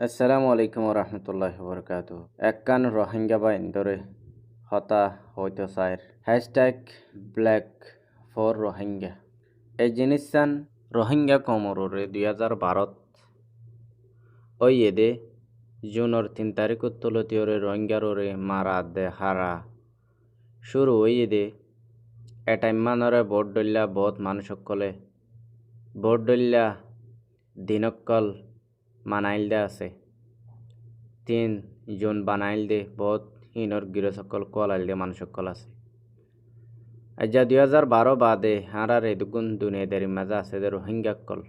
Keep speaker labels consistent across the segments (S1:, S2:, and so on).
S1: আসসালামু আলাইকুম রহমতুল্লাহ বরকাত। এককান রোহিঙ্গা বাইন ধরে হতা হইতে চায় হ্যাশট্যাগ ব্ল্যাক ফর রোহিঙ্গা। এই জিনিসান রোহিঙ্গা কমরে 2012 ওই এদে জুনের 3 তারিখ তুলতিওরে রোহিঙ্গারে মারা দে হারা শুরু ওই এদে এটাইমানরে ভোট ডল্লা বহুত মানুষ সকলে ভোট ডল্লা দিনকল মানাইল দে আছে 3 জন বানাইল দে বহুত হিনর গিরে সকল কলাইল দে মানুষ সকল আছে। আজ্জা 2012 বাদে হারারে দুগুণ দুনিয়াদারি মাঝে আছে দে রোহিঙ্গা কল।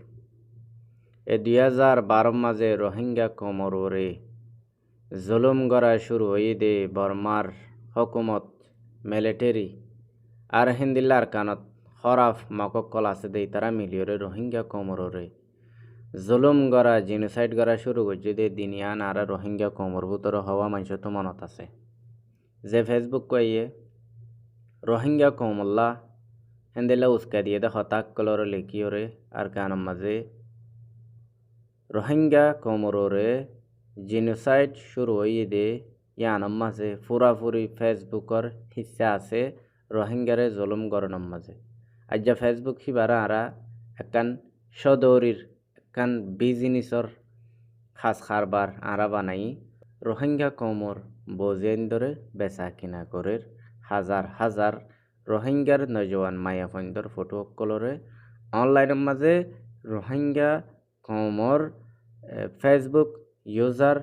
S1: এ 2012 মাঝে রোহিঙ্গা কমরে জুলুম গড়া শুরু হয়ে দে বর্মার হকুমত মিলিটারি আর হিন্দিল্লার কানত হরাফ মককল আছে দে তারা মিলিয়রে রোহিঙ্গা কমরে জুলুম গড়া জেনোসাইড গড়া শুরু করছে দে দিনিয়ান আর রোহিঙ্গা কমর ভিতরে হওয়া মানুষ তো মনত আছে যে ফেসবুক কইয়ে রোহিঙ্গা কমল্লা হেন্দিল্লা উস্কা দিয়ে দে হতাক কলরে লেখিওরে আর কানম মাঝে রোহিঙ্গা কমরে জেনোসাইড শুরু হয়ে দে ইয়ানম মাঝে পুরাপুরি ফেসবুকর হিস্সা আছে রোহিঙ্গারে জুলুম গরনম মাঝে। আজ্জা ফেসবুক হিবারা আরা একান সদৌরির একান বিজিনিসর খাস খারবার আরা বানাই রোহিঙ্গা কমর বোঝেন ধরে বেচা কিনা করে হাজার হাজার রোহিঙ্গার নজওয়ান মায়া ফন্দর ফটো কলরে অনলাইনের মাঝে রোহিঙ্গা কমর ফেসবুক ইউজার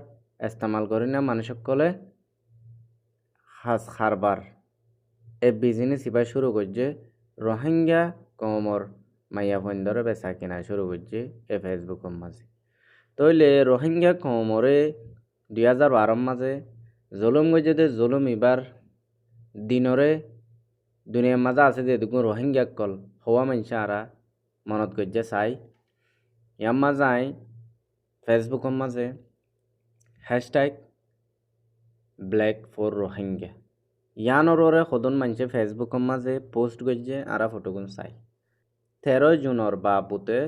S1: ইস্তেমাল করি না মানুষ সকলে হাজ খারবার এ বিজনেস ইবা শুরু করছে রোহিঙ্গা কমর মাইয়া ফন্দরে বেচা কিনা শুরু করছে এ ফেসবুকের মাঝে। তইলে রোহিঙ্গা কমরে 2012 মাঝে জুলুম গজে দে জুলুম ইবার দিনরে দুনিয়ার মাঝে আছে যে দেখুন রোহিঙ্গা কল হওয়া মানুষ আরা মনত গজ্জে চাই ইয়ার মাঝে ফেসবুকের মাঝে হ্যাশট্যাগ ব্ল্যাক ফর রোহিঙ্গা ইয়ানরে সদন মানুষে ফেসবুকের মাঝে পোস্ট গজ্জে আরা ফটোগুন চাই 13 জুনের বাবুতে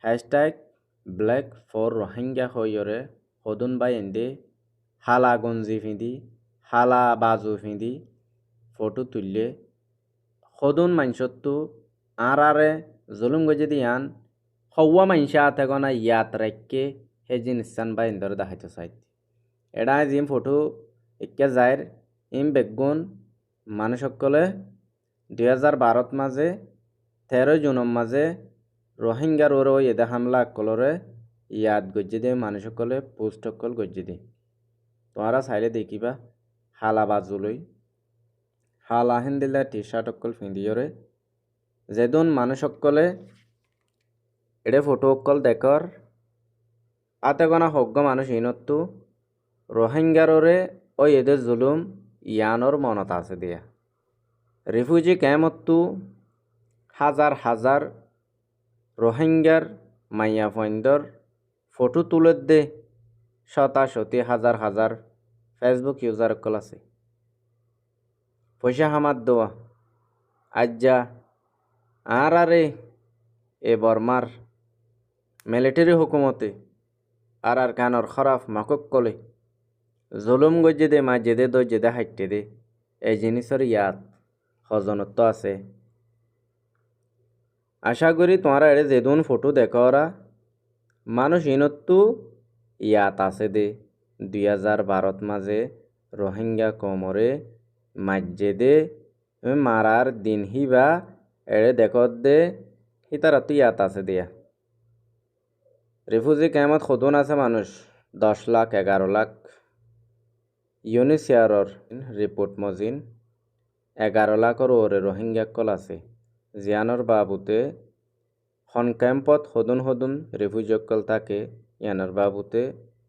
S1: হ্যাশট্যাগ ব্ল্যাক ফর রোহিঙ্গা হইরে সদন বাই এন্দে হালা গঞ্জি ফিঁদি হালা বাজু ফিঁদি ফটো তুললে সদন মানুষতো আরারে জুলুম গজে দিয়ান হওয়া মানুষ আতে গনা ইয়াত রাখকে হে জিনিসান বা ইন্দর দেখাইতে চাই এটা জিম ফটো একে যায় ইম বেগুন মানুষ সকলে 2012 মাঝে 13 জুনের মাঝে রোহিঙ্গার ওর এদে হামলা কলরে ইয়াদ গজ্জে দে মানুষ সকলে পোস্ট সকল গজ্জে দে তোমরা চাইলে দেখিবা হালা বাজুলই হালা হেন্দিলা টি শার্ট অকল ফিন্দিয়রে যেদন মানুষ সকলে এডে ফটো অকল দেখর আতে গনা হগ্গ মানুষ ইনত্তু রোহিঙ্গারে ওই এদের জুলুম ইয়ানোর মনত আছে দিয়া রিফিউজি ক্যাম্পতো হাজার হাজার রোহিঙ্গার মাইয়া ফন্দর ফটো তুলে দে শতাশতি হাজার হাজার ফেসবুক ইউজার কল আছে পয়সা হামার দেওয়া আজ্জা আর আরে এ বর্মার মিলিটারি হুকুমতে আর কানর খরাফ মাকক কলে জুলুম গজ্জে দে মা জেদে দো জেদে হাইটে দে এই জিনিসের ইয়াদ হজনত্ব আছে। আশা করি তোমরা এড়ে যেদুন ফটো দেখো ওরা মানুষ ইনত্তু ইয়াত আছে দে 2012 মাঝে রোহিঙ্গা কমরে মাজ্জে দে মারার দিন হিবা এড়ে দেখত দে হিতারা তো ইয়াত আছে দিয়া রিফিউজি ক্যাম্পত সদন আছে মানুষ 10 লাখ 11 লাখ ইউনিসিয়ারর রিপোর্ট মজিন 11 লাখর ওরে রোহিঙ্গা কল আছে জিয়ানোর বাবুতে হন ক্যাম্পত সদন সদন রিফিউজি কল থাকে ইয়ানোর বাবুতে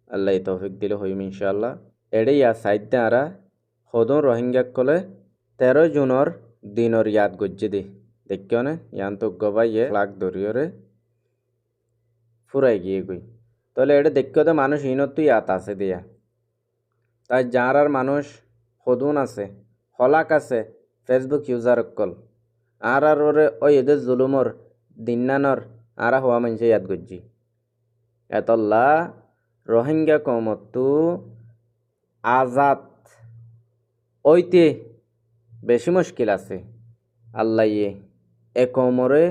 S1: আল্লাহ তৌফিক দিলে হইম ইনশাআল্লাহ এড়ে ইয়া সাইডে আরা সদন রোহিঙ্গা কলে 13 জুনের দিনর ইয়াদ গজ্জে দে দেখিও নে ইয়ান তো গবাইয়ে লাখ দরিয়রে ফুরাই গিয়ে গই তাহলে এটা দেখিও তো মানুষ ইনত্তু ইয়াত আছে দিয়া তাই যার আর মানুষ সদন আছে হলাক আছে ফেসবুক ইউজার কল আর ওরে ওই এদের জুলুমর দিনানর আরা হওয়া মানুষ ইয়াদ গজ্জি এতল্লা রোহিঙ্গা কমতু আজাদ ওইতে বেশি মুশকিল আছে। আল্লাহ এ কমরে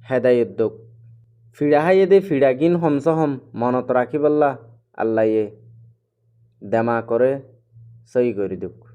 S1: হেদায়ত দোক। ফিরা হাইয়ে দে ফিরাগিন হমসহম মনত রাখিবল্লা আল্লাহ দেমা করে সই করে দুক।